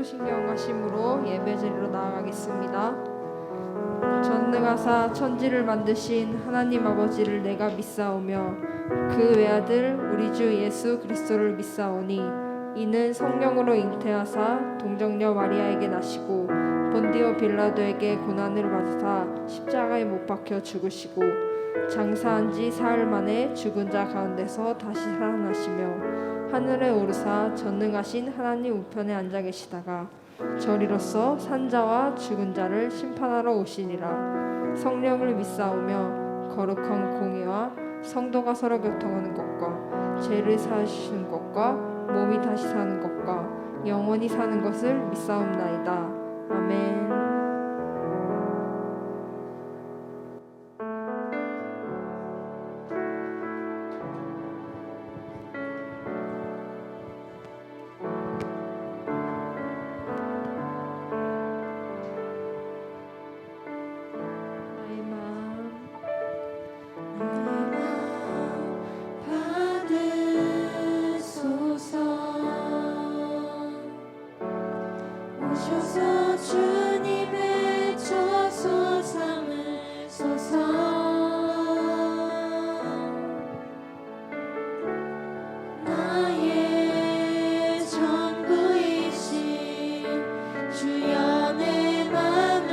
신경하심으로 예배드리러 나아가겠습니다. 전능하사 천지를 만드신 하나님 아버지를 내가 믿사오며 그 외아들 우리 주 예수 그리스도를 믿사오니 이는 성령으로 잉태하사 동정녀 마리아에게 나시고 본디오 빌라도에게 고난을 받으사 십자가에 못 박혀 죽으시고 장사한 지 사흘 만에 죽은 자 가운데서 다시 살아나시며 하늘에 오르사 전능하신 하나님 우편에 앉아 계시다가 저리로서 산자와 죽은 자를 심판하러 오시니라. 성령을 믿사오며 거룩한 공의와 성도가 서로 교통하는 것과 죄를 사하시는 것과 몸이 다시 사는 것과 영원히 사는 것을 믿사옵나이다. 아멘. 오셔서 주님의 저소 삼으소서. 나의 전부이신 주여 내 맘을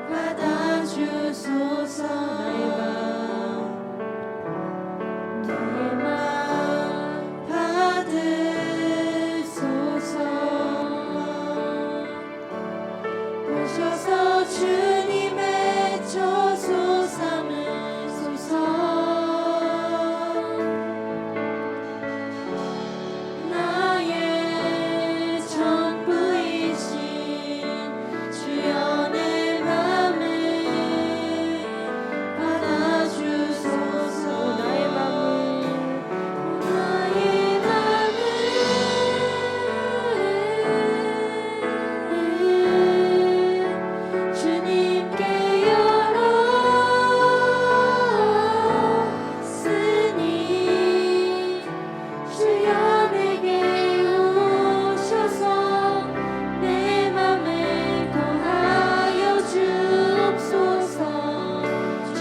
받아주소서. 나의 맘 오셔서 주님의 저소 삼으소서. 나의 전부이신 주여 내 맘을 받아주소서. 나의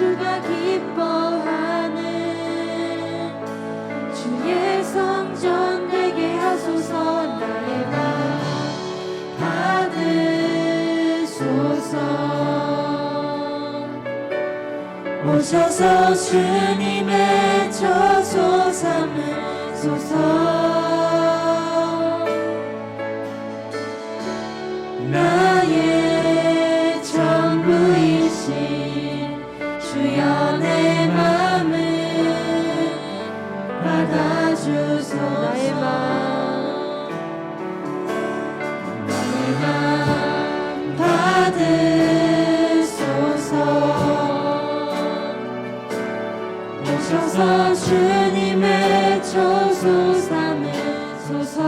주가 기뻐하는 주의 성전 되게 하소서. 나의 맘 받으소서. 오셔서 주님의 저소 삼으소서. 나의 전부이신 주여 내 맘을 받아주소서. 나의 맘 받으소서. 오셔서 주님의 저소 삼으소서.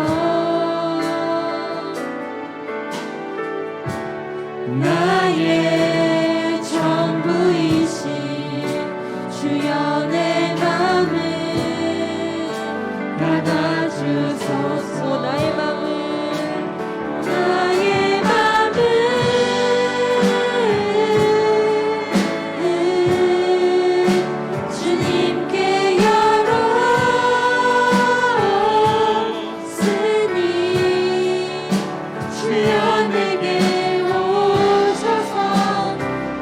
나의 전부이신 주여 내 맘을 받아주소서. 나의 맘을 주님께 열었으니 주여 내게 오셔서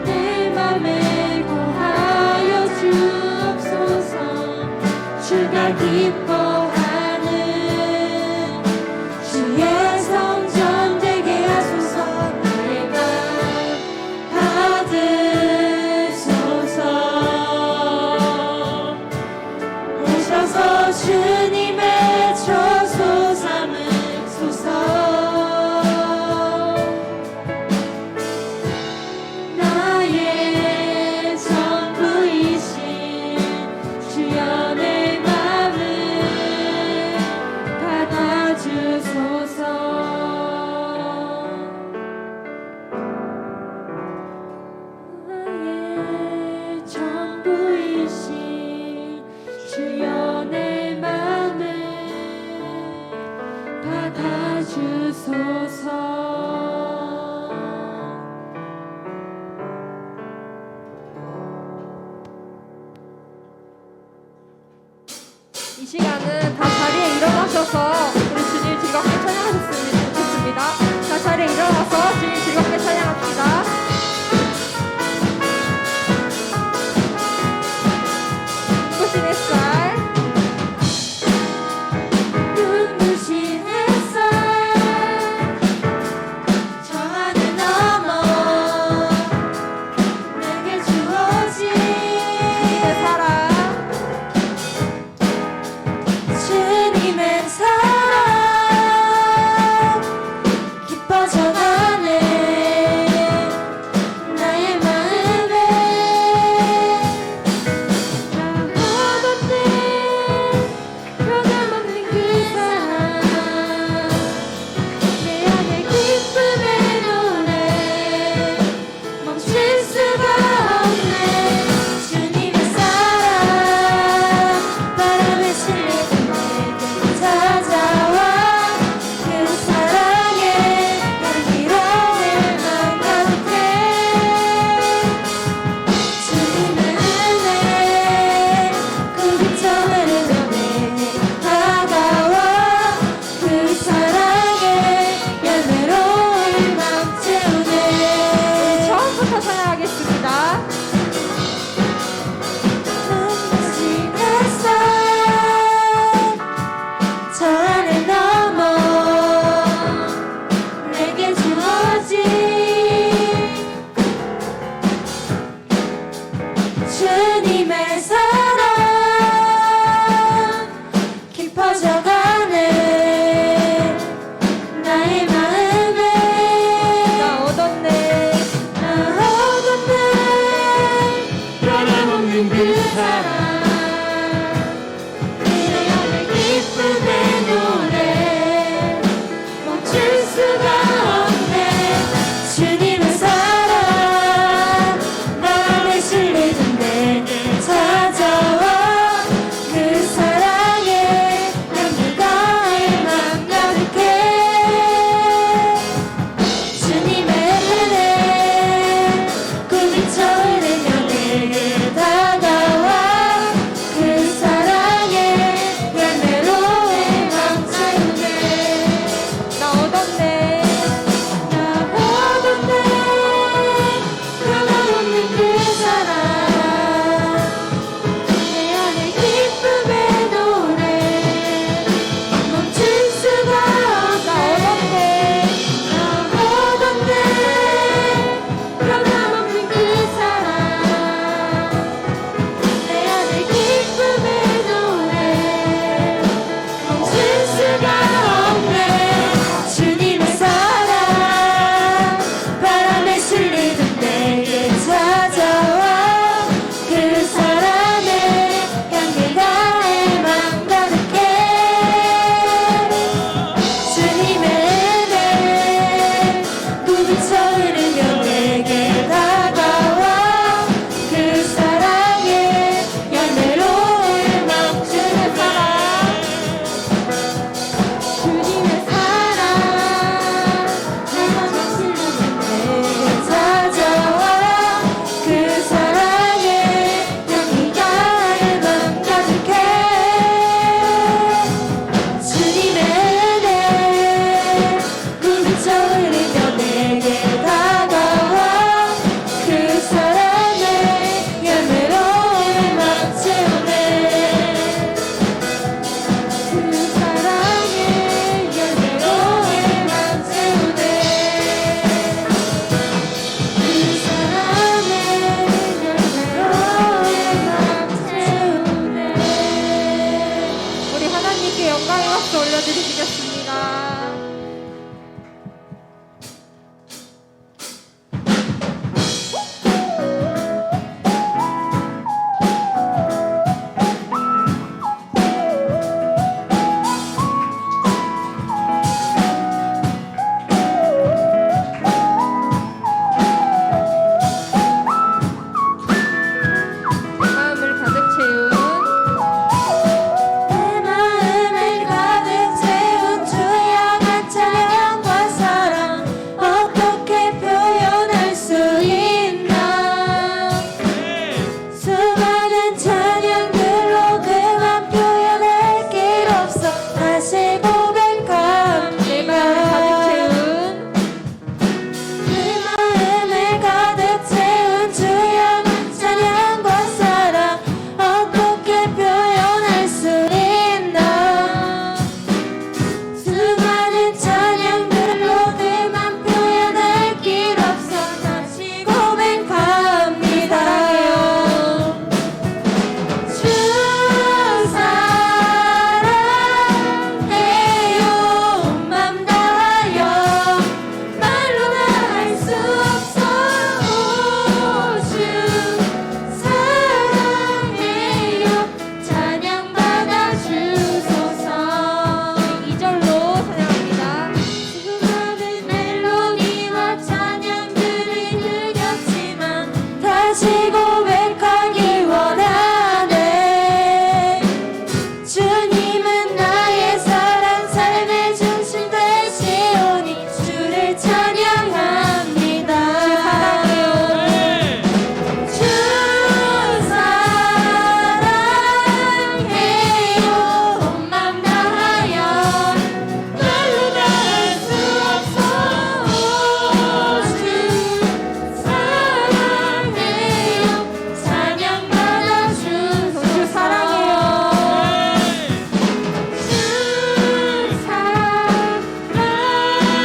내 맘에 거하여 주옵소서. 주가 기뻐하는 주소서. 이 시간은 다 자리에 일어나셔서 우리 주님 즐겁게 찬양하셨으면 좋겠습니다. 다 자리에 일어나서 주님 즐겁게 찬양합시다. 눈부신 햇살 눈부신 햇살 저 하늘 넘어 내게 주어진 주님의 사랑 주님의 사랑 깊어져가네 나의 마음에 나 얻었네 변함없는 그 사랑 내 안에 기쁨의 노래 멈출 수가 없네 주님의 사랑 바람에 실리는 내게 찾아와 그 사랑에 향기로운 맘 가득해 주님의 은혜 그 빛을 흐르며 다가와 그 사랑에 열매로운 맘 채우네 처음부터 찬양하겠습니다. 눈부신 햇살 저 하늘 넘어 내게 주어진 주님의 사랑 깊어져가네 나의 마음에 나 얻었네 나 얻었네 변함없는 그 사랑 내 안에 기쁨의 노래 멈출 수가 없네 주님의 사랑 마음에 실리는 내게 찾아와 그 사랑에 향기가 맘 가득해 주님의 은혜 꿈이 쳐오르며 내게 다가와 그 사랑에 열매로운 맘 채우네 나 얻었네 나 얻었네 변함없는 그 사랑 내 안에 기쁨의 노래 멈출 수가 없네 나 얻었네 변함없는 그 사랑 내 안에 기쁨의 노래 멈출 수가 없네 주님의 사랑 바람에 실리던 내게 찾아와 그 사랑에 향기가 맘 가득해 주님의 은혜 꿈이 쳐오르며 내게 다가와 그 사랑에 열매로운 맘 주님의 사랑 주님의 사랑 나만 실리는 내게 찾아와 그 사랑에 향기가 맘 가득해 주님의 은혜 꿈이 쳐오르며 내게 다가와 그 사랑에 열매로운 맘 채우네 그 사랑에 열매로운 맘 채우네 그 사랑에 열매로운 맘 채우네 우리 하나님께 영광의 박수 올려드리시겠습니다. 마음을 가득 채운 내 마음을 가득 채운 주여 다시 고백합니다. 내 마음을 가득 채운 내 마음을 가득 채운 주여 찬양과 사랑 어떻게 표현할 수 있나. 수많은 찬양들로 내맘 표현할 길 없어 다시 고백합니다. 주 사랑해요 온 맘 다하여 말로 다 할 수 없어. 주 사랑해요 찬양 받아 주소서. 2절로 찬양합니다. 수많은 멜로디와 찬양들이 느렸지만 다시 고백하기 원하네. 주님은 나의 사랑 삶의 중심 되시오니 주를 찬양합니다. 주 사랑해요 온 맘 다하여 말로 다 할 수 없어. 주 사랑해요 찬양 받아 주소서. 주 사랑해요. 주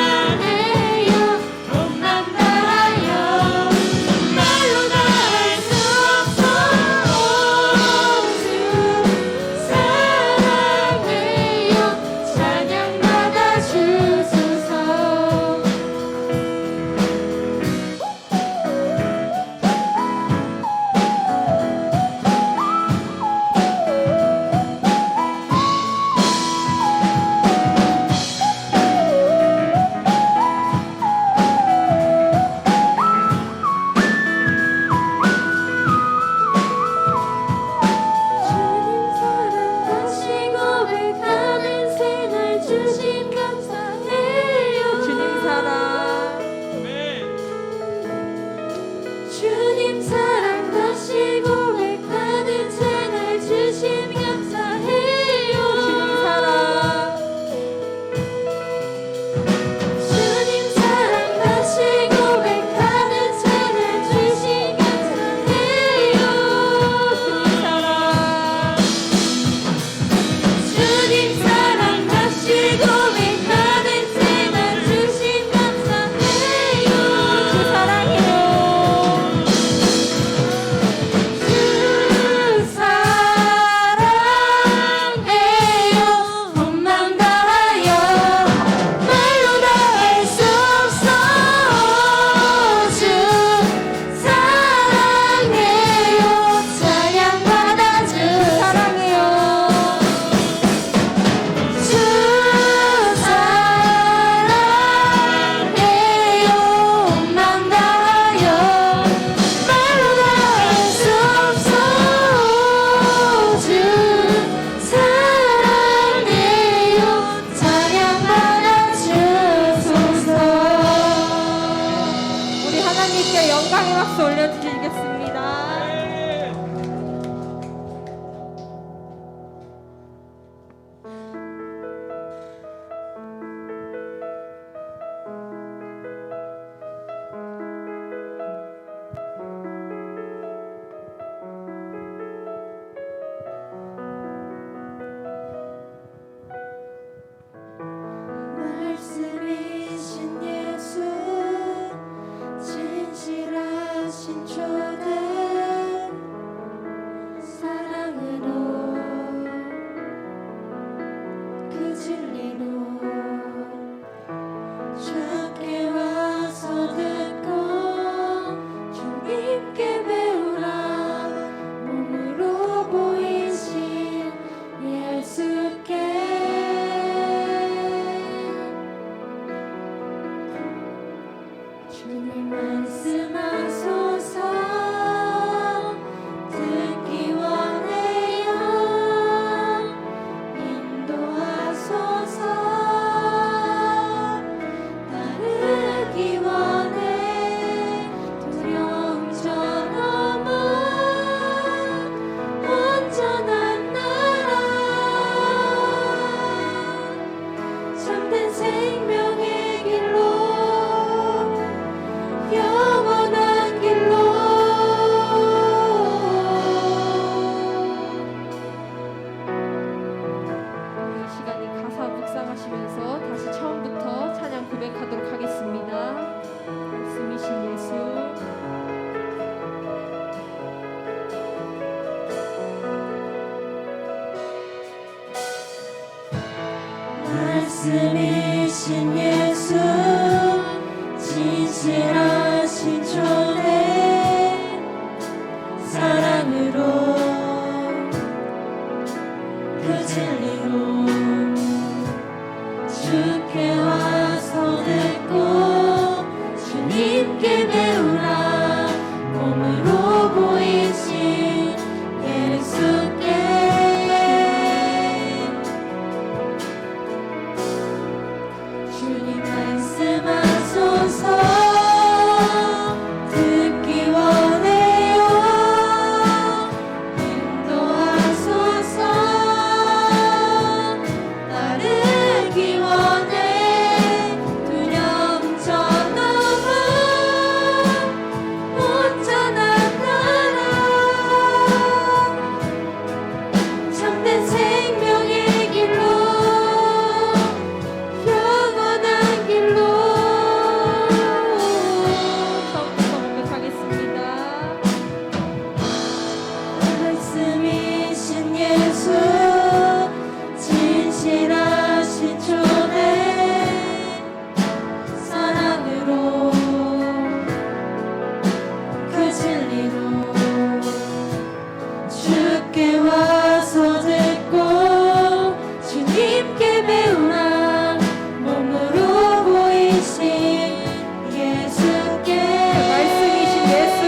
사랑해요 온 맘 다하여 말로 다 할 수 없어. 주 사랑해요 찬양 받아 주소서. 주님 사랑 다시 고백하는 생활 주심 감사해요. 주님 사랑 주님 사랑 다시 고백하는 생활 주심 감사해요. 주님 사랑 주님 사랑 다시 고백하는 생활 주심 감사해요. 주님 사랑 주님 사랑 다시 고백하는 생활 주심 감사해요. 주 사랑해요. 주 사랑해요 온 맘 다하여 말로 다 할 수 없어. 주 사랑해요 찬양 받아 주 사랑해요. 주 사랑해요 온 맘 다하여 말로 다 할 수 없어. 주 사랑해요 찬양 받아 주소서. 우리 하나님께 영광의 박수 올려드리겠습니다. 말씀이신 예수 진실하신 주님 사랑으로 그 진리로 주께 와서 듣고 주님께 배우라. 몸으로 보이신 예수께 주님 말씀하소서. 듣기 원해요. 인도하소서. 따르기 원해. 두려움 저 넘어 온전한 나라 말씀이신 예수 진실하신 초대 사랑으로 그 진리로 주께 와서 듣고 주님께 배우라 몸으로 보이신 예수께 주님 말씀하소서 듣기 원해요 인도하소서 따르기 원해 두려움 저넘어 온전한 나라 참된 생명의 길로 영원한 길로 처음부터 공격하겠습니다. 말씀이신 예수 진실하신 초대 사랑으로 그 진리로 주께 와서 듣고 주님께 배우라 몸으로 보이신 예수께 말씀이신 예수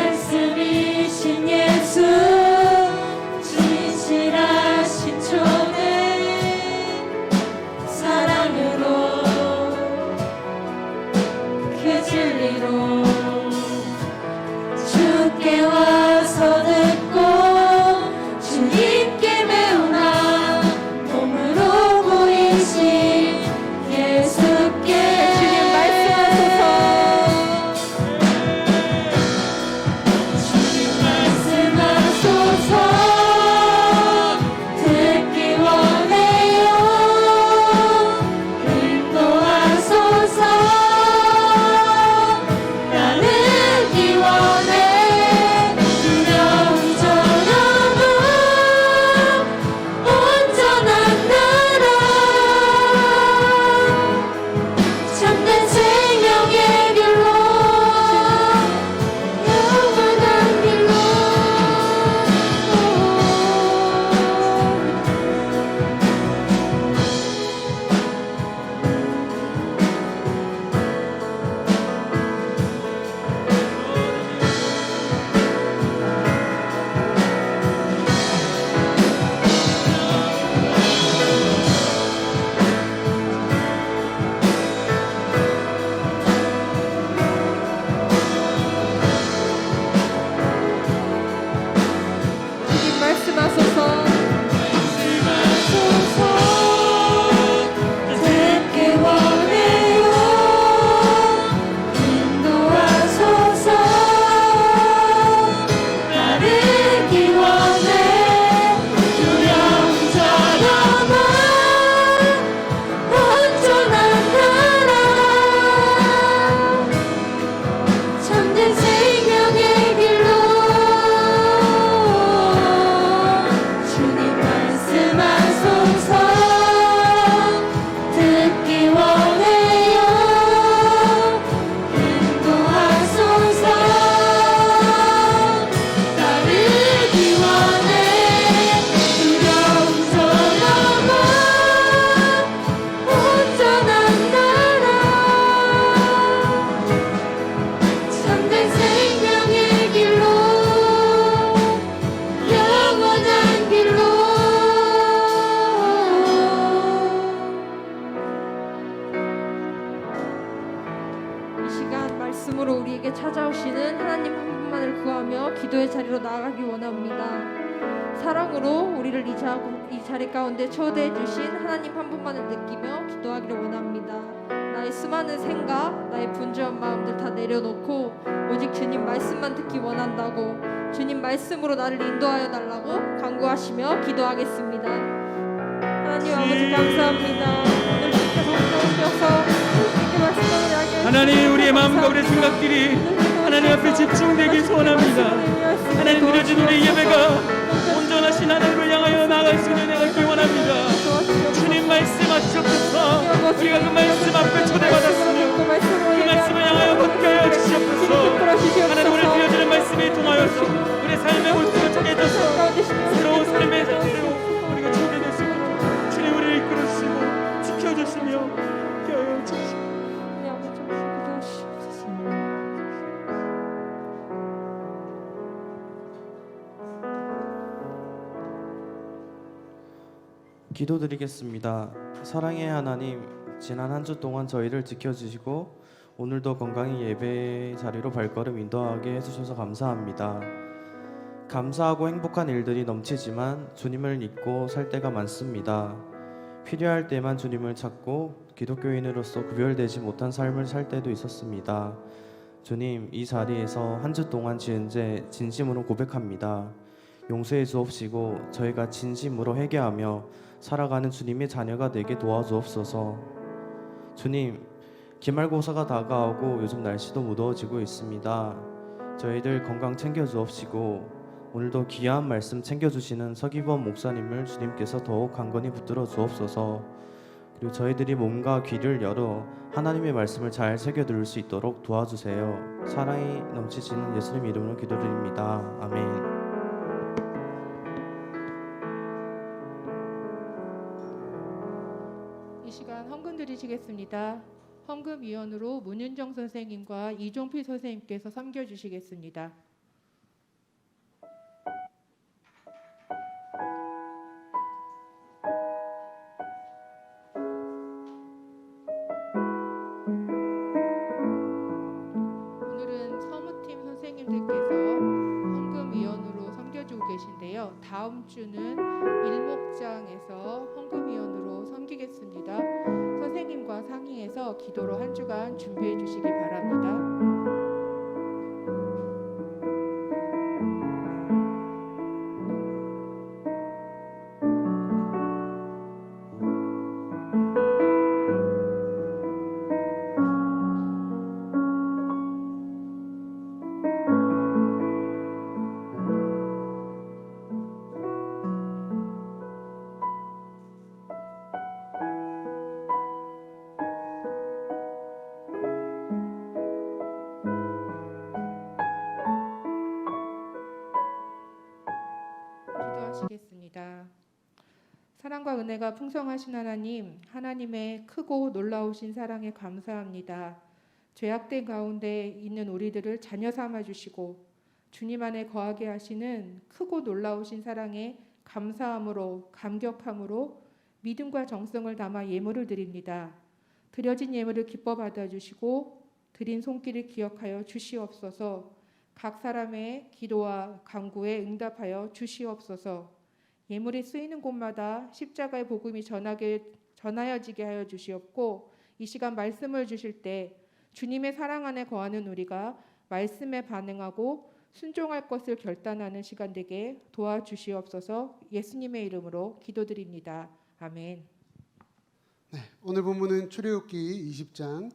말씀이신 예수 진실하신 초대 사랑으로 그 진리로 주께 와서 듣고 주님께 배우나 몸으로 보이신 예수께 주님 말씀하소서. 주님 말씀하소서 듣기 원해요 인도하소서 따르기 원해 두려움 저넘어 온전한 나라 참된 생명의 길로 영원한 길로 주님 말씀하소서. 듣기 원해요 인도하소서 따르기 원해 두려움 저넘어 온전한 나라 참된 생명의 길로 주님 말씀하소서 듣기 원해요 인도하소서 따르기 원해 두려움 저넘어 온전한 나라 참된 생명의 길로 영원한 길로 이 시간 말씀으로 우리에게 찾아오시는 하나님 한 분만을 구하며 기도의 자리로 나아가기 원합니다. 사랑으로 우리를 이 자리 가운데 초대해 주신 하나님 한 분만을 느끼며 기도하기를 원합니다. 나의 수많은 생각, 나의 분주한 마음들 다 내려놓고 오직 주님 말씀만 듣기 원한다고 주님 말씀으로 나를 인도하여 달라고 간구하시며 기도하겠습니다. 하나님 아버지 감사합니다. 오늘 주께서 오셔서 주님께 말씀을 이야기해 하나님, 우리의 마음과 우리의 생각들이 하나님 앞에 집중되기 소원합니다. 하나님, 드려진 우리 예배가 온전하신 하나님을 향하여 나아갈 수 있는 은혜가 기도드리겠습니다. 사랑의 하나님, 지난 한 주 동안 저희를 지켜주시고 오늘도 건강히 예배 자리로 발걸음 인도하게 해주셔서 감사합니다. 감사하고 행복한 일들이 넘치지만 주님을 잊고 살 때가 많습니다. 필요할 때만 주님을 찾고 기독교인으로서 구별되지 못한 삶을 살 때도 있었습니다. 주님, 이 자리에서 한 주 동안 지은 죄 진심으로 고백합니다. 용서해 주옵시고 저희가 진심으로 회개하며 살아가는 주님의 자녀가 되게 도와주옵소서. 주님, 기말고사가 다가오고 요즘 날씨도 무더워지고 있습니다. 저희들 건강 챙겨 주옵시고 오늘도 귀한 말씀 챙겨주시는 서기범 목사님을 주님께서 더욱 강건히 붙들어 주옵소서. 그리고 저희들이 몸과 귀를 열어 하나님의 말씀을 잘 새겨 들을 수 있도록 도와주세요. 사랑이 넘치시는 예수님 이름으로 기도드립니다. 아멘. 이 시간 헌금 드리시겠습니다. 헌금위원으로 문윤정 선생님과 이종필 선생님께서 섬겨주시겠습니다. 오늘은 서무팀 선생님들께서 헌금위원으로 섬겨주고 계신데요. 다음 주는 일목장에서 헌금위원으로 섬기겠습니다. 선생님과 상의해서 기도로 한 주간 준비해 주시기 바랍니다. 기도하시겠습니다. 사랑과 은혜가 풍성하신 하나님, 하나님의 크고 놀라우신 사랑에 감사합니다. 죄악된 가운데 있는 우리들을 자녀 삼아 주시고 주님 안에 거하게 하시는 크고 놀라우신 사랑에 감사함으로 감격함으로 믿음과 정성을 담아 예물을 드립니다. 드려진 예물을 기뻐 받아주시고 드린 손길을 기억하여 주시옵소서. 각 사람의 기도와 간구에 응답하여 주시옵소서. 예물이 쓰이는 곳마다 십자가의 복음이 전하여지게 하여 주시옵고 이 시간 말씀을 주실 때 주님의 사랑 안에 거하는 우리가 말씀에 반응하고 순종할 것을 결단하는 시간 되게 도와주시옵소서. 예수님의 이름으로 기도드립니다. 아멘. 네, 오늘 본문은 출애굽기 20장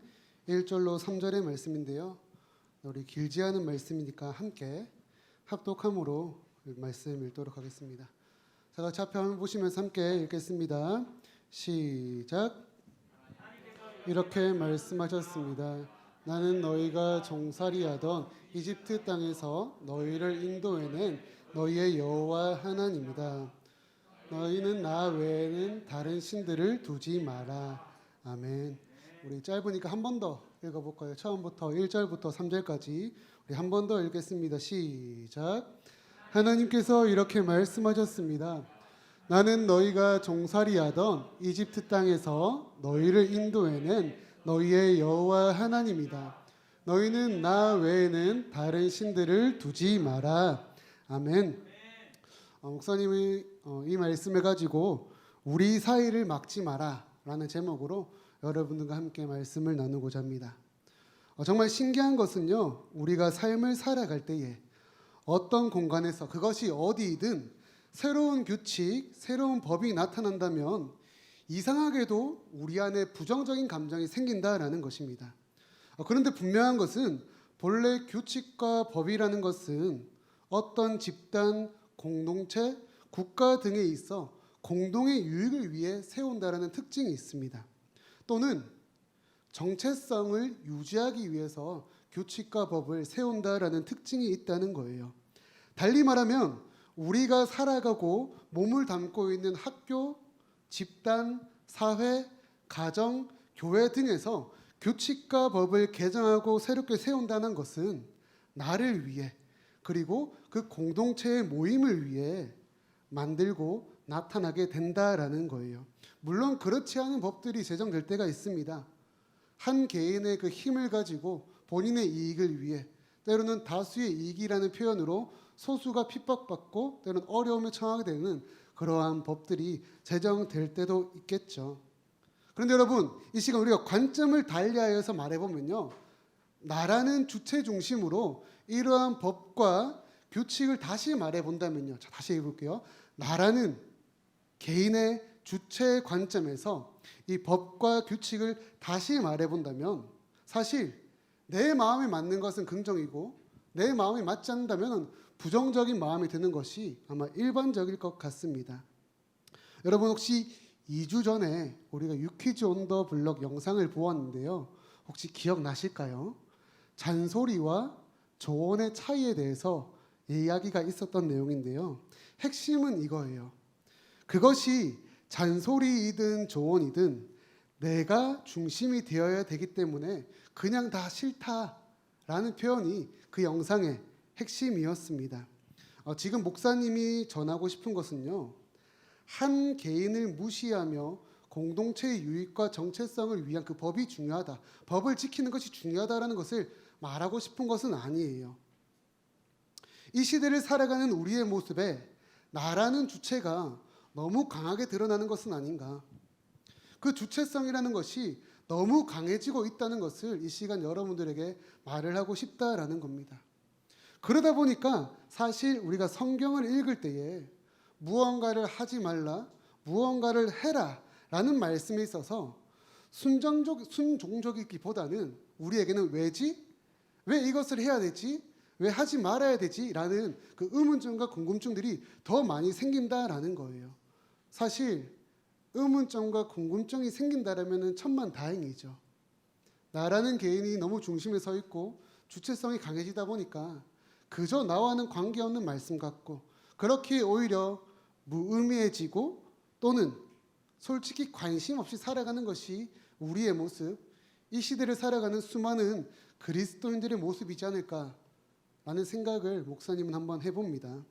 1절로 3절의 말씀인데요. 우리 길지 않은 말씀이니까 함께 합독함으로 말씀 읽도록 하겠습니다. 자, 차표 한번 보시면서 함께 읽겠습니다. 시작. 이렇게 말씀하셨습니다. 나는 너희가 종살이하던 이집트 땅에서 너희를 인도해낸 너희의 여호와 하나님이다. 너희는 나 외에는 다른 신들을 두지 마라. 아멘. 우리 짧으니까 한 번 더 읽어볼까요? 처음부터 1절부터 3절까지 우리 한 번 더 읽겠습니다. 시작. 하나님께서 이렇게 말씀하셨습니다. 나는 너희가 종살이하던 이집트 땅에서 너희를 인도해낸 너희의 여호와 하나님이다. 너희는 나 외에는 다른 신들을 두지 마라. 아멘. 목사님이 이 말씀을 가지고 우리 사이를 막지 마라 라는 제목으로 여러분들과 함께 말씀을 나누고자 합니다. 정말 신기한 것은요, 우리가 삶을 살아갈 때에 어떤 공간에서 그것이 어디이든 새로운 규칙, 새로운 법이 나타난다면 이상하게도 우리 안에 부정적인 감정이 생긴다라는 것입니다. 그런데 분명한 것은 본래 규칙과 법이라는 것은 어떤 집단, 공동체, 국가 등에 있어 공동의 유익을 위해 세운다라는 특징이 있습니다. 또는 정체성을 유지하기 위해서 규칙과 법을 세운다라는 특징이 있다는 거예요. 달리 말하면 우리가 살아가고 몸을 담고 있는 학교, 집단, 사회, 가정, 교회 등에서 규칙과 법을 개정하고 새롭게 세운다는 것은 나를 위해 그리고 그 공동체의 모임을 위해 만들고 나타나게 된다라는 거예요. 물론 그렇지 않은 법들이 제정될 때가 있습니다. 한 개인의 그 힘을 가지고 본인의 이익을 위해, 때로는 다수의 이익이라는 표현으로 소수가 핍박받고 때로는 어려움에 처하게 되는 그러한 법들이 제정될 때도 있겠죠. 그런데 여러분, 이 시간 우리가 관점을 달리하여서 말해보면요, 나라는 주체 중심으로 이러한 법과 규칙을 다시 말해본다면요, 자, 다시 해볼게요. 나라는 개인의 주체 관점에서 이 법과 규칙을 다시 말해본다면, 사실 내 마음에 맞는 것은 긍정이고 내 마음에 맞지 않는다면 부정적인 마음이 드는 것이 아마 일반적일 것 같습니다. 여러분, 혹시 2주 전에 우리가 유퀴즈 온 더 블럭 영상을 보았는데요, 혹시 기억나실까요? 잔소리와 조언의 차이에 대해서 이야기가 있었던 내용인데요, 핵심은 이거예요. 그것이 잔소리이든 조언이든 내가 중심이 되어야 되기 때문에 그냥 다 싫다라는 표현이 그 영상의 핵심이었습니다. 지금 목사님이 전하고 싶은 것은요, 한 개인을 무시하며 공동체의 유익과 정체성을 위한 그 법이 중요하다, 법을 지키는 것이 중요하다라는 것을 말하고 싶은 것은 아니에요. 이 시대를 살아가는 우리의 모습에 나라는 주체가 너무 강하게 드러나는 것은 아닌가, 그 주체성이라는 것이 너무 강해지고 있다는 것을 이 시간 여러분들에게 말을 하고 싶다라는 겁니다. 그러다 보니까 사실 우리가 성경을 읽을 때에 무언가를 하지 말라, 무언가를 해라 라는 말씀에 있어서 순종적이기보다는 우리에게는 왜지? 왜 이것을 해야 되지? 왜 하지 말아야 되지? 라는 그 의문점과 궁금증들이 더 많이 생긴다라는 거예요. 사실 의문점과 궁금증이 생긴다라면 천만다행이죠. 나라는 개인이 너무 중심에 서 있고 주체성이 강해지다 보니까 그저 나와는 관계없는 말씀 같고, 그렇게 오히려 무의미해지고 또는 솔직히 관심 없이 살아가는 것이 우리의 모습, 이 시대를 살아가는 수많은 그리스도인들의 모습이지 않을까라는 생각을 목사님은 한번 해봅니다.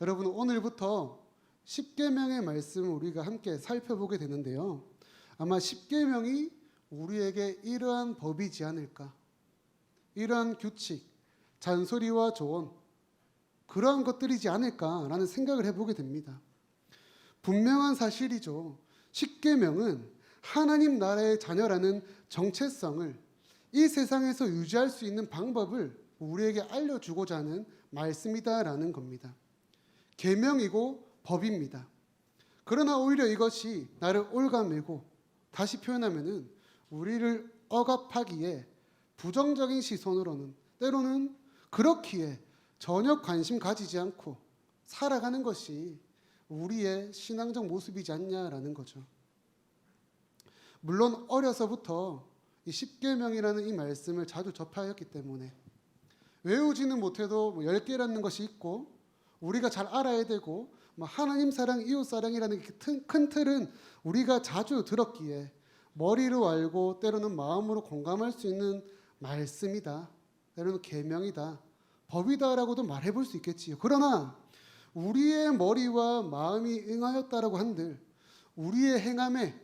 여러분, 오늘부터 십계명의 말씀을 우리가 함께 살펴보게 되는데요, 아마 십계명이 우리에게 이러한 법이지 않을까, 이러한 규칙, 잔소리와 조언, 그러한 것들이지 않을까라는 생각을 해보게 됩니다. 분명한 사실이죠. 십계명은 하나님 나라의 자녀라는 정체성을 이 세상에서 유지할 수 있는 방법을 우리에게 알려주고자 하는 말씀이다라는 겁니다. 계명이고 법입니다. 그러나 오히려 이것이 나를 올가매고, 다시 표현하면은 우리를 억압하기에 부정적인 시선으로는, 때로는 그렇기에 전혀 관심 가지지 않고 살아가는 것이 우리의 신앙적 모습이지 않냐라는 거죠. 물론 어려서부터 이 십계명이라는 이 말씀을 자주 접하였기 때문에 외우지는 못해도 10개라는 것이 있고, 우리가 잘 알아야 되고, 하나님 사랑, 이웃 사랑이라는 큰 틀은 우리가 자주 들었기에 머리로 알고 때로는 마음으로 공감할 수 있는 말씀이다, 때로는 계명이다, 법이다라고도 말해볼 수 있겠지요. 그러나 우리의 머리와 마음이 응하였다라고 한들 우리의 행함에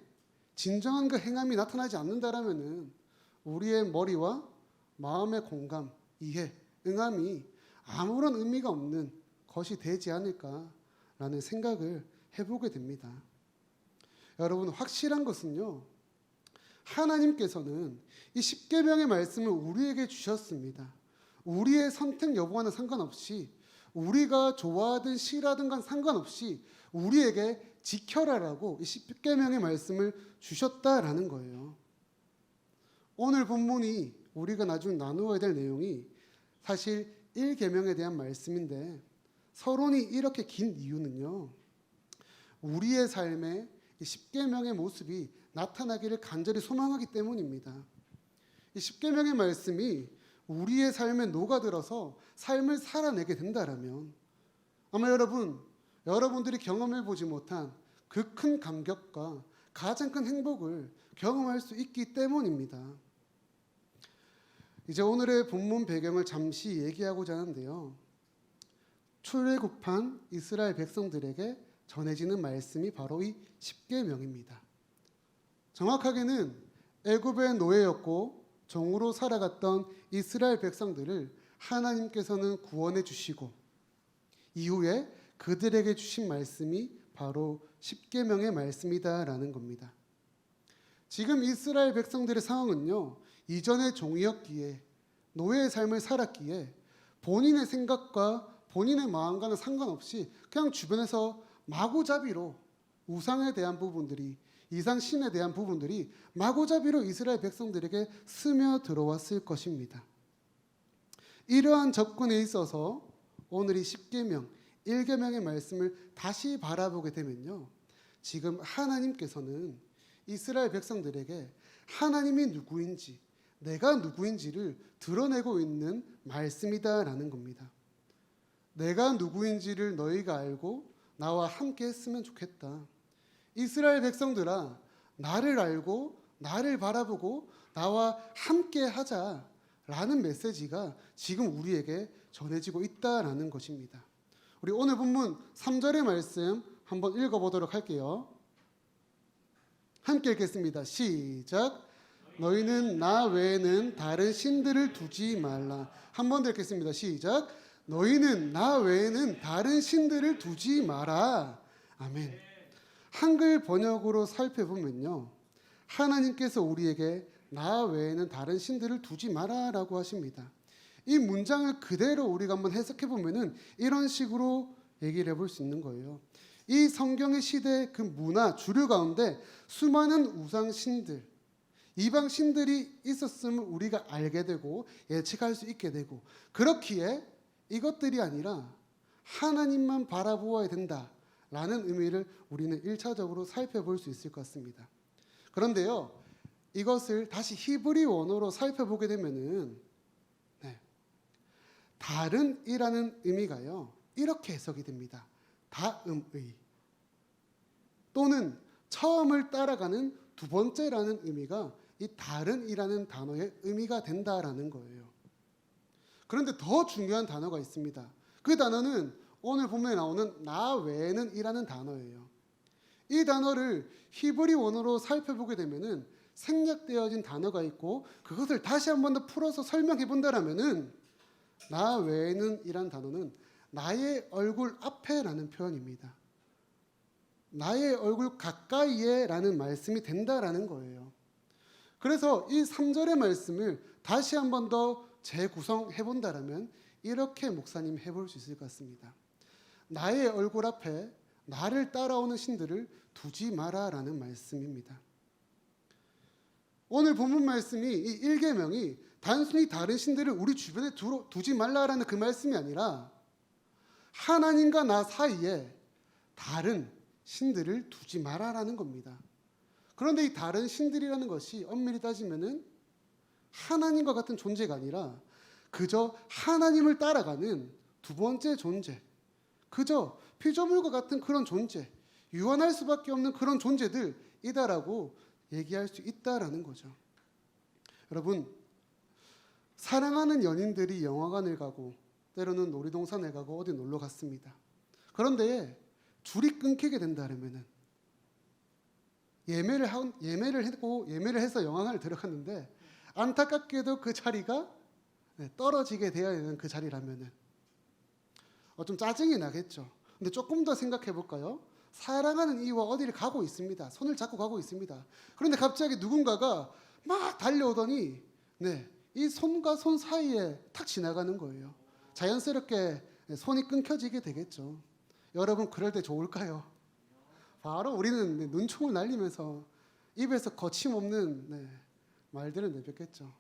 진정한 그 행함이 나타나지 않는다라면은 우리의 머리와 마음의 공감, 이해, 응함이 아무런 의미가 없는 것이 되지 않을까라는 생각을 해보게 됩니다. 여러분, 확실한 것은요, 하나님께서는 이 십계명의 말씀을 우리에게 주셨습니다. 우리의 선택 여부와는 상관없이, 우리가 좋아하든 싫어하든 간 상관없이 우리에게 지켜라라고 이 십계명의 말씀을 주셨다라는 거예요. 오늘 본문이 우리가 나중에 나누어야 될 내용이 사실 1계명에 대한 말씀인데, 서론이 이렇게 긴 이유는요, 우리의 삶에 이 십계명의 모습이 나타나기를 간절히 소망하기 때문입니다. 이 십계명의 말씀이 우리의 삶에 녹아들어서 삶을 살아내게 된다라면 아마 여러분들이 경험해보지 못한 그 큰 감격과 가장 큰 행복을 경험할 수 있기 때문입니다. 이제 오늘의 본문 배경을 잠시 얘기하고자 하는데요, 출애굽한 이스라엘 백성들에게 전해지는 말씀이 바로 이 십계명입니다. 정확하게는 애굽의 노예였고 종으로 살아갔던 이스라엘 백성들을 하나님께서는 구원해 주시고 이후에 그들에게 주신 말씀이 바로 십계명의 말씀이다라는 겁니다. 지금 이스라엘 백성들의 상황은요, 이전의 종이었기에 노예의 삶을 살았기에 본인의 생각과 본인의 마음과는 상관없이 그냥 주변에서 마구잡이로 우상에 대한 부분들이, 이상신에 대한 부분들이 마구잡이로 이스라엘 백성들에게 스며들어왔을 것입니다. 이러한 접근에 있어서 오늘 이 십계명, 1계명의 말씀을 다시 바라보게 되면요, 지금 하나님께서는 이스라엘 백성들에게 하나님이 누구인지, 내가 누구인지를 드러내고 있는 말씀이다라는 겁니다. 내가 누구인지를 너희가 알고 나와 함께 했으면 좋겠다. 이스라엘 백성들아, 나를 알고 나를 바라보고 나와 함께 하자라는 메시지가 지금 우리에게 전해지고 있다라는 것입니다. 우리 오늘 본문 3절의 말씀 한번 읽어보도록 할게요. 함께 읽겠습니다. 시작. 너희는 나 외에는 다른 신들을 두지 말라. 한 번 더 읽겠습니다. 시작. 너희는 나 외에는 다른 신들을 두지 마라. 아멘. 한글 번역으로 살펴보면요, 하나님께서 우리에게 나 외에는 다른 신들을 두지 마라라고 하십니다. 이 문장을 그대로 우리가 한번 해석해 보면은 이런 식으로 얘기를 해볼 수 있는 거예요. 이 성경의 시대 그 문화 주류 가운데 수많은 우상 신들, 이방 신들이 있었음을 우리가 알게 되고 예측할 수 있게 되고, 그렇기에 이것들이 아니라 하나님만 바라보아야 된다라는 의미를 우리는 1차적으로 살펴볼 수 있을 것 같습니다. 그런데요, 이것을 다시 히브리 원어로 살펴보게 되면은 다른이라는 의미가요, 이렇게 해석이 됩니다. 다음의 또는 처음을 따라가는 두 번째라는 의미가 이 다른이라는 단어의 의미가 된다라는 거예요. 그런데 더 중요한 단어가 있습니다. 그 단어는 오늘 본문에 나오는 나 외에는 이라는 단어예요. 이 단어를 히브리 원어로 살펴보게 되면은 생략되어진 단어가 있고, 그것을 다시 한 번 더 풀어서 설명해 본다라면은 나 외에는 이란 단어는 나의 얼굴 앞에라는 표현입니다. 나의 얼굴 가까이에라는 말씀이 된다라는 거예요. 그래서 이 3절의 말씀을 다시 한 번 더 재구성해 본다라면 이렇게 목사님 해볼 수 있을 것 같습니다. 나의 얼굴 앞에 나를 따라오는 신들을 두지 마라라는 말씀입니다. 오늘 본문 말씀이 이 1계명이 단순히 다른 신들을 우리 주변에 두지 말라라는 그 말씀이 아니라 하나님과 나 사이에 다른 신들을 두지 마라라는 겁니다. 그런데 이 다른 신들이라는 것이 엄밀히 따지면은 하나님과 같은 존재가 아니라 그저 하나님을 따라가는 두 번째 존재, 그저 피조물과 같은 그런 존재, 유한할 수밖에 없는 그런 존재들이다라고 얘기할 수 있다라는 거죠. 여러분, 사랑하는 연인들이 영화관을 가고 때로는 놀이동산에 가고 어디 놀러 갔습니다. 그런데 줄이 끊기게 된다면은 예매를 해서 영화관을 들어갔는데 안타깝게도 그 자리가 떨어지게 되어야 되는 그 자리라면은 좀 짜증이 나겠죠. 근데 조금 더 생각해 볼까요? 사랑하는 이와 어디를 가고 있습니다. 손을 잡고 가고 있습니다. 그런데 갑자기 누군가가 막 달려오더니 이 손과 손 사이에 탁 지나가는 거예요. 자연스럽게 손이 끊겨지게 되겠죠. 여러분, 그럴 때 좋을까요? 바로 우리는 눈총을 날리면서 입에서 거침없는 말들을 내뱉겠죠.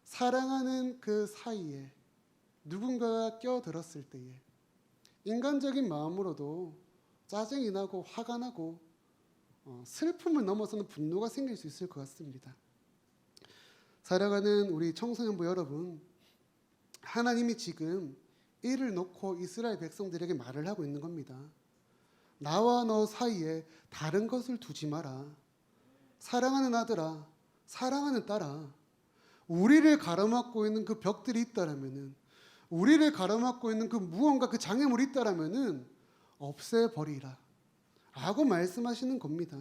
사랑하는 그 사이에 누군가가 껴들었을 때에 인간적인 마음으로도 짜증이 나고 화가 나고 슬픔을 넘어서는 분노가 생길 수 있을 것 같습니다. 사랑하는 우리 청소년부 여러분, 하나님이 지금 이를 놓고 이스라엘 백성들에게 말을 하고 있는 겁니다. 나와 너 사이에 다른 것을 두지 마라. 사랑하는 아들아, 사랑하는 딸아, 우리를 가로막고 있는 그 벽들이 있다라면은, 우리를 가로막고 있는 그 무언가 그 장애물이 있다라면은 없애버리라 라고 말씀하시는 겁니다.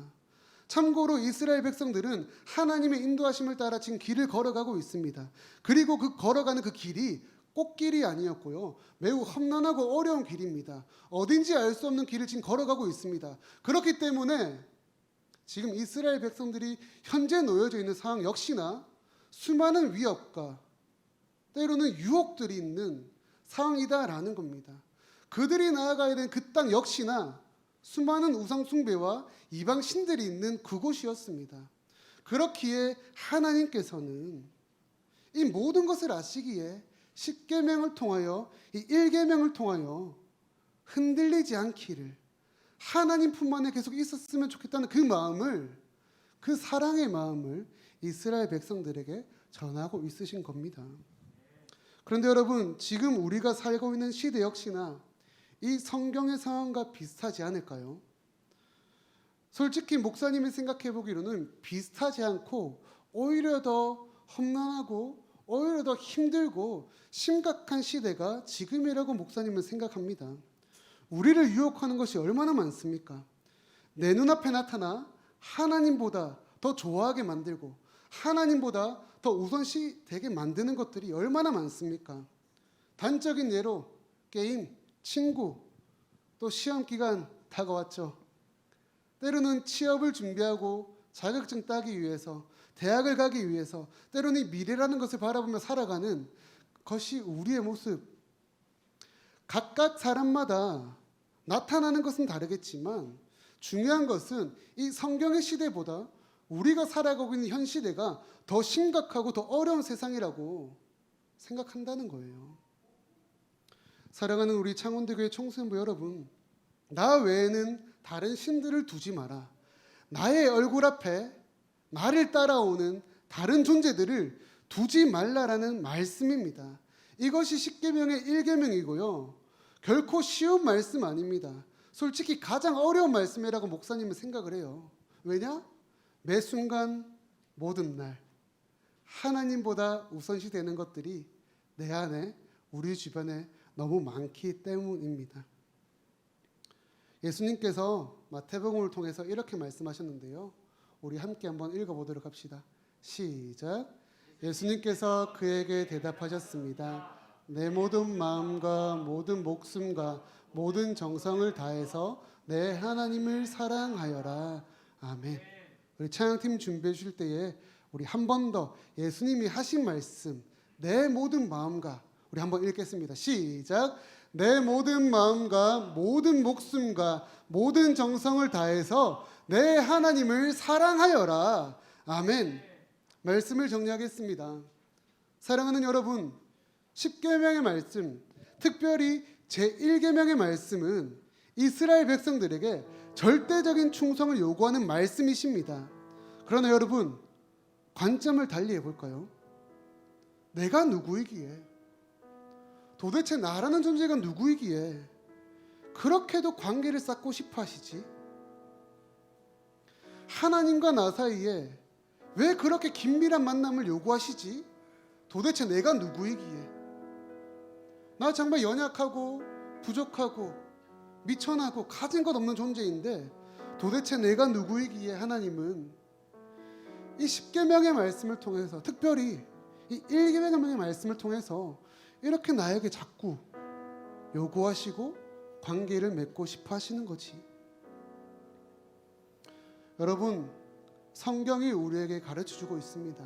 참고로 이스라엘 백성들은 하나님의 인도하심을 따라 지금 길을 걸어가고 있습니다. 그리고 걸어가는 그 길이 꽃길이 아니었고요, 매우 험난하고 어려운 길입니다. 어딘지 알 수 없는 길을 지금 걸어가고 있습니다. 그렇기 때문에 지금 이스라엘 백성들이 현재 놓여져 있는 상황 역시나 수많은 위협과 때로는 유혹들이 있는 상황이다라는 겁니다. 그들이 나아가야 되는 그 땅 역시나 수많은 우상 숭배와 이방 신들이 있는 그곳이었습니다. 그렇기에 하나님께서는 이 모든 것을 아시기에 십계명을 통하여, 이 일계명을 통하여 흔들리지 않기를, 하나님 품 안에 계속 있었으면 좋겠다는 그 마음을, 그 사랑의 마음을 이스라엘 백성들에게 전하고 있으신 겁니다. 그런데 여러분, 지금 우리가 살고 있는 시대 역시나 이 성경의 상황과 비슷하지 않을까요? 솔직히 목사님이 생각해 보기로는 비슷하지 않고 오히려 더 험난하고 오히려 더 힘들고 심각한 시대가 지금이라고 목사님은 생각합니다. 우리를 유혹하는 것이 얼마나 많습니까? 내 눈앞에 나타나 하나님보다 더 좋아하게 만들고 하나님보다 더 우선시 되게 만드는 것들이 얼마나 많습니까? 단적인 예로 게임, 친구, 또 시험 기간 다가왔죠. 때로는 취업을 준비하고 자격증 따기 위해서, 대학을 가기 위해서, 때로는 미래라는 것을 바라보며 살아가는 것이 우리의 모습. 각각 사람마다 나타나는 것은 다르겠지만 중요한 것은 이 성경의 시대보다 우리가 살아가고 있는 현 시대가 더 심각하고 더 어려운 세상이라고 생각한다는 거예요. 사랑하는 우리 창원대교회 청소년부 여러분, 나 외에는 다른 신들을 두지 마라. 나의 얼굴 앞에 나를 따라오는 다른 존재들을 두지 말라라는 말씀입니다. 이것이 십계명의 1계명이고요. 결코 쉬운 말씀 아닙니다. 솔직히 가장 어려운 말씀이라고 목사님은 생각을 해요. 왜냐? 매 순간 모든 날 하나님보다 우선시 되는 것들이 내 안에, 우리 주변에 너무 많기 때문입니다. 예수님께서 마태복음을 통해서 이렇게 말씀하셨는데요. 우리 함께 한번 읽어보도록 합시다. 시작. 예수님께서 그에게 대답하셨습니다. 내 모든 마음과 모든 목숨과 모든 정성을 다해서 내 하나님을 사랑하여라. 아멘. 우리 찬양팀 준비해 주실 때에 우리 한 번 더 예수님이 하신 말씀, 내 모든 마음과, 우리 한번 읽겠습니다. 시작. 내 모든 마음과 모든 목숨과 모든 정성을 다해서 내 하나님을 사랑하여라. 아멘. 말씀을 정리하겠습니다. 사랑하는 여러분, 십계명의 말씀, 특별히 제1계명의 말씀은 이스라엘 백성들에게 절대적인 충성을 요구하는 말씀이십니다. 그러나 여러분, 관점을 달리 해볼까요? 내가 누구이기에, 도대체 나라는 존재가 누구이기에 그렇게도 관계를 쌓고 싶어 하시지? 하나님과 나 사이에 왜 그렇게 긴밀한 만남을 요구하시지? 도대체 내가 누구이기에? 나 정말 연약하고 부족하고 미천하고 가진 것 없는 존재인데 도대체 내가 누구이기에 하나님은 이 십계명의 말씀을 통해서, 특별히 이 1계명의 말씀을 통해서 이렇게 나에게 자꾸 요구하시고 관계를 맺고 싶어 하시는 거지. 여러분, 성경이 우리에게 가르쳐주고 있습니다.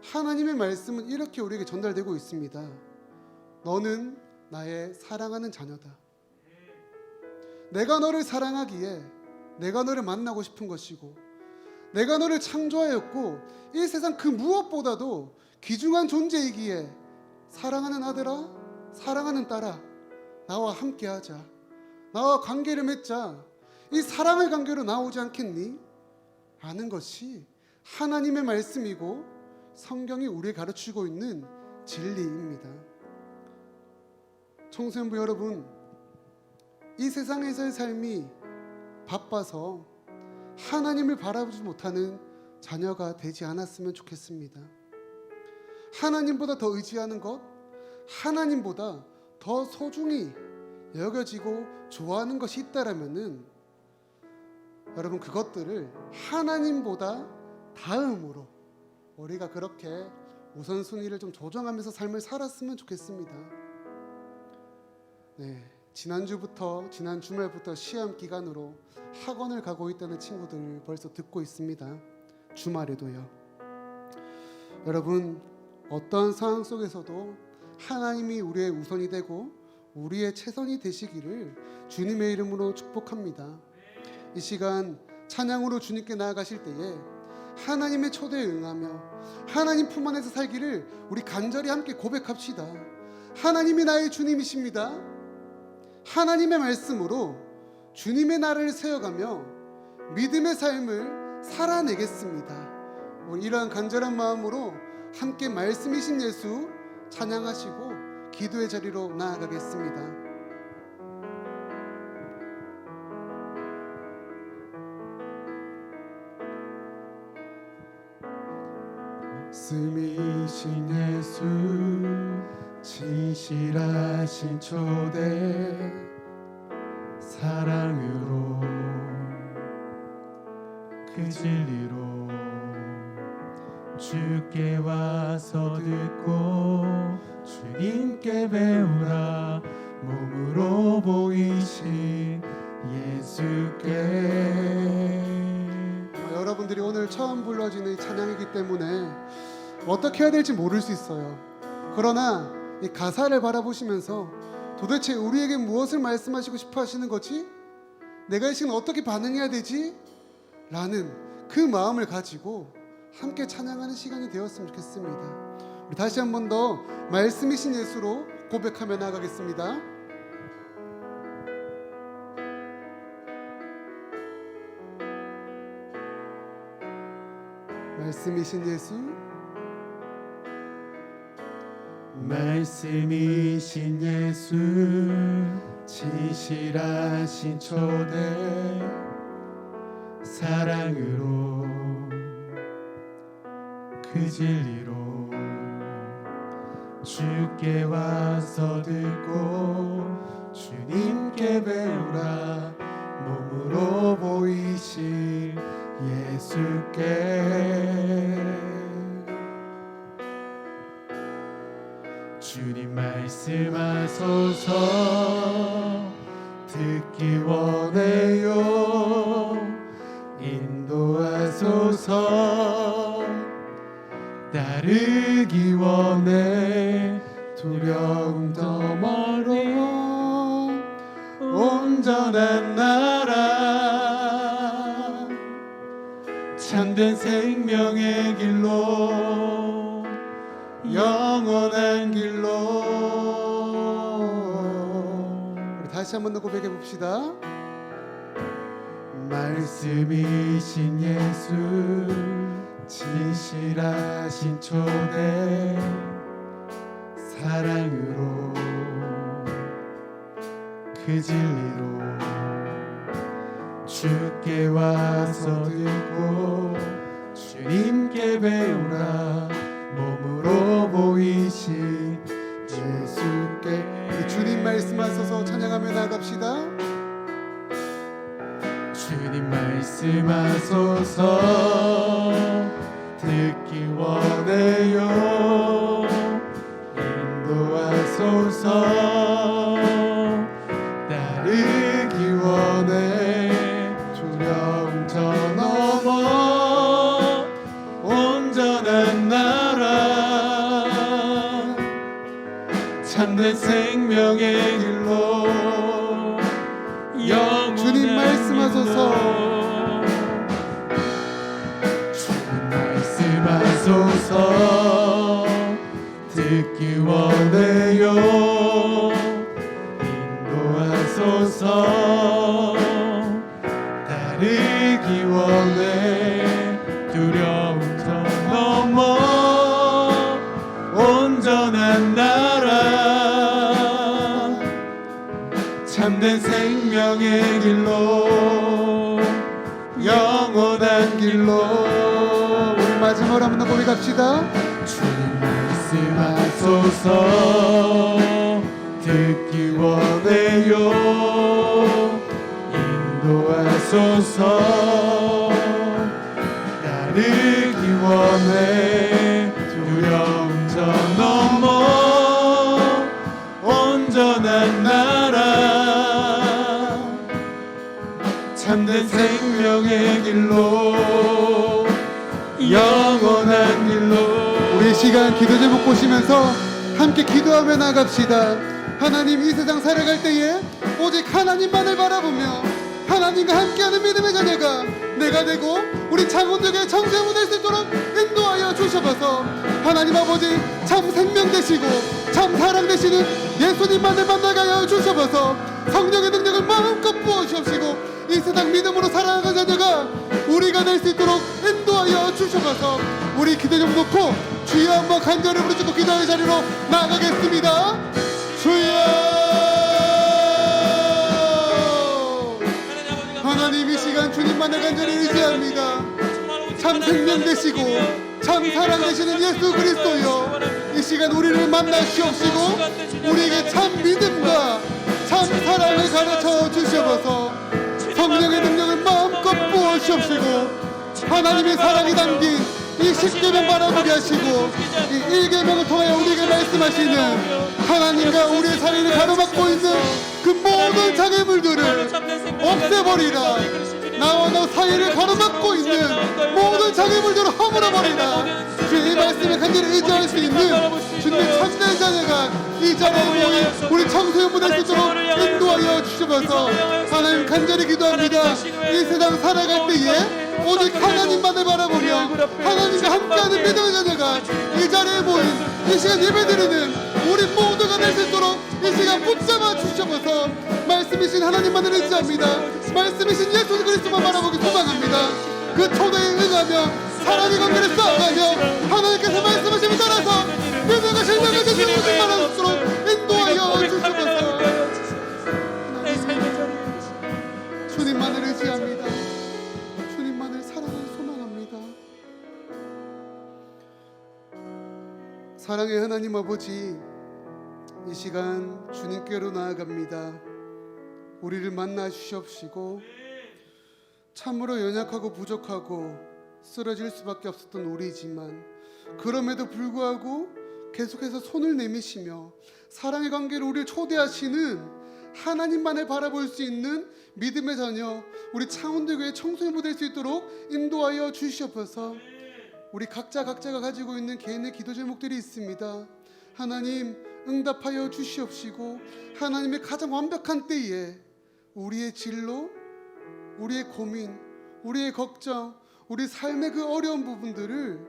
하나님의 말씀은 이렇게 우리에게 전달되고 있습니다. 너는 나의 사랑하는 자녀다. 내가 너를 사랑하기에 내가 너를 만나고 싶은 것이고, 내가 너를 창조하였고 이 세상 그 무엇보다도 귀중한 존재이기에 사랑하는 아들아, 사랑하는 딸아, 나와 함께하자. 나와 관계를 맺자. 이 사랑의 관계로 나오지 않겠니? 라는 것이 하나님의 말씀이고 성경이 우리에게 가르치고 있는 진리입니다. 청소년부 여러분, 이 세상에서의 삶이 바빠서 하나님을 바라보지 못하는 자녀가 되지 않았으면 좋겠습니다. 하나님보다 더 의지하는 것, 하나님보다 더 소중히 여겨지고 좋아하는 것이 있다라면은 여러분 그것들을 하나님보다 다음으로 우리가 그렇게 우선순위를 좀 조정하면서 삶을 살았으면 좋겠습니다. 네, 지난 주말부터 시험 기간으로 학원을 가고 있다는 친구들 벌써 듣고 있습니다. 주말에도요. 여러분 어떤 상황 속에서도 하나님이 우리의 우선이 되고 우리의 최선이 되시기를 주님의 이름으로 축복합니다. 이 시간 찬양으로 주님께 나아가실 때에 하나님의 초대에 응하며 하나님 품 안에서 살기를 우리 간절히 함께 고백합시다. 하나님이 나의 주님이십니다. 하나님의 말씀으로 주님의 나라를 세워가며 믿음의 삶을 살아내겠습니다. 우리 이러한 간절한 마음으로 함께 말씀이신 예수 찬양하시고 기도의 자리로 나아가겠습니다. 말씀이신 예수 진실하신 초대 사랑으로 그 진리로 주께 와서 듣고 주님께 배우라 몸으로 보이신 예수께. 여러분들이 오늘 처음 불러지는 이 찬양이기 때문에 어떻게 해야 될지 모를 수 있어요. 그러나 이 가사를 바라보시면서 도대체 우리에게 무엇을 말씀하시고 싶어 하시는 거지? 내가 이 시간 어떻게 반응해야 되지? 라는 그 마음을 가지고 함께 찬양하는 시간이 되었으면 좋겠습니다. 우리 다시 한 번 더 말씀이신 예수로 고백하며 나가겠습니다. 말씀이신 예수 말씀이신 예수 진실하신 초대 사랑으로 그 진리로 주께 와서 듣고 주님께 배우라 몸으로 보이신 예수께. 주님 말씀하소서 듣기 원해요 인도하소서 따르기 원해 두려움 너머로 온전한 나라 참된 생명의 길로 영원한 길로. 우리 다시 한 번 더 고백해 봅시다. 말씀이신 예수 진실하신 초대 사랑으로 그 진리로 주께 와서 듣고 주님께 배우라 몸으로 보이신 예수께. 우리 주님 말씀하소서 찬양하며 나갑시다. 주님 말씀하소서 듣기 원해요 인도하소서 따르기 원해 두려움 저 넘어 온전한 나라 참된 생명의 길로 주님 말씀하소서 주님 말씀하소서 듣기 원해요 인도하소서 따르기 원해 두려움 저 넘어 온전한 나라 참된 생명의 길로 영원한 길로. 우리 마지막으로 한 번 더 고백합시다. 주님 말씀하소서 듣기 듣기 원해요. 인도하소서. 따르기 원해. 두려움 저 넘어 온전한 나라 참된 생명의 길로 영원한 길로. 우리 이 시간 기도 제목 보시면서 함께 기도하며 나갑시다. 하나님, 이 세상 살아갈 때에 오직 하나님만을 바라보며 하나님과 함께하는 믿음의 자녀가 내가 되고 우리 창원교회 청소년이 될 수 있도록 인도하여 주셔서 하나님 아버지, 참 생명 되시고 참 사랑 되시는 예수님만을 만나게 하여 주셔서 성령의 능력을 마음껏 부어주시옵시고 이 세상 믿음으로 살아가는 자녀가 우리가 될 수 있도록 인도하여 주셔서 우리 기도 좀 놓고 주여 한번 간절히 부르짖고 기도의 자리로 나가겠습니다. 주여! 하나님, 이 시간 주님만을 간절히 의지합니다. 참 생명 되시고 참 사랑 되시는 예수 그리스도여, 이 시간 우리를 만나시옵시고 우리에게 참 믿음과 참 사랑을 가르쳐 주시옵소서. 성령의 능력을 마음껏 부어주시옵시고 하나님의 사랑이 담긴 이 10계명 바라보게 하시고 이 1계명을 통하여 우리에게 말씀하시는 하나님과 우리의 사이를 가로막고 있는 그 모든 장애물들을 없애버리라. 나와 너 사이를 가로막고 있는 모든 장애물들을 허물어버리라. 주의 이 말씀에 간절히 의지할 수 있는 주님의 참된 자녀가 이 자리에 모인 우리 청소년부 될 수 있도록 인도하여 주시면서 하나님 간절히 기도합니다. 이 세상 살아갈 때에 오직 하나님만을 바라보며 하나님과 함께하는 믿음의 자녀가 이 자리에 모인 이 시간 예배드리는 우리 모두가 될 수 있도록 이 시간 붙잡아 주셔서 말씀이신 하나님만을 의지합니다. 말씀이신 예수 그리스도만 바라보기 소망합니다. 그 초대에 응하며 사랑의 관계를 쌓아가며 하나님께서 말씀하심을 따라서 믿음과 신령을 주시는 것을 말할 수록 인도하여 주셔서 주님만을 의지합니다. 주님만을 사랑을 소망합니다. 사랑의 하나님 아버지, 이 시간 주님께로 나아갑니다. 우리를 만나 주시옵시고 참으로 연약하고 부족하고 쓰러질 수밖에 없었던 우리지만 그럼에도 불구하고 계속해서 손을 내미시며 사랑의 관계로 우리를 초대하시는 하나님만을 바라볼 수 있는 믿음의 자녀 우리 창원대교회 청소년부 될 수 있도록 인도하여 주시옵소서. 우리 각자가 가지고 있는 개인의 기도 제목들이 있습니다. 하나님 응답하여 주시옵시고 하나님의 가장 완벽한 때에 우리의 진로, 우리의 고민, 우리의 걱정, 우리 삶의 그 어려운 부분들을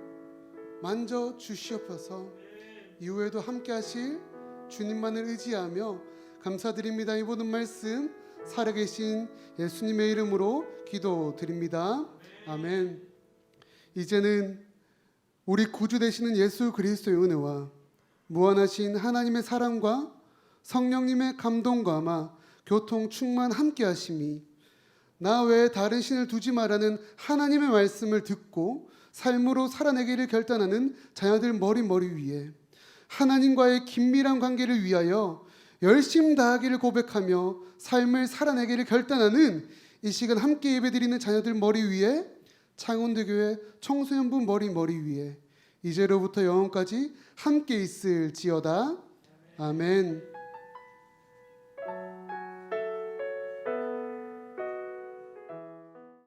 만져 주시옵소서. 이후에도 함께 하실 주님만을 의지하며 감사드립니다. 이 모든 말씀 살아계신 예수님의 이름으로 기도드립니다. 아멘. 이제는 우리 구주 되시는 예수 그리스도의 은혜와 무한하신 하나님의 사랑과 성령님의 감동과 아마 교통 충만 함께 하심이 나 외에 다른 신을 두지 말라는 하나님의 말씀을 듣고 삶으로 살아내기를 결단하는 자녀들 머리 위에 하나님과의 긴밀한 관계를 위하여 열심 다하기를 고백하며 삶을 살아내기를 결단하는 이 시간 함께 예배드리는 자녀들 머리 위에 창원대교회 청소년부 머리 위에 이제로부터 영원까지 함께 있을지어다. 아멘.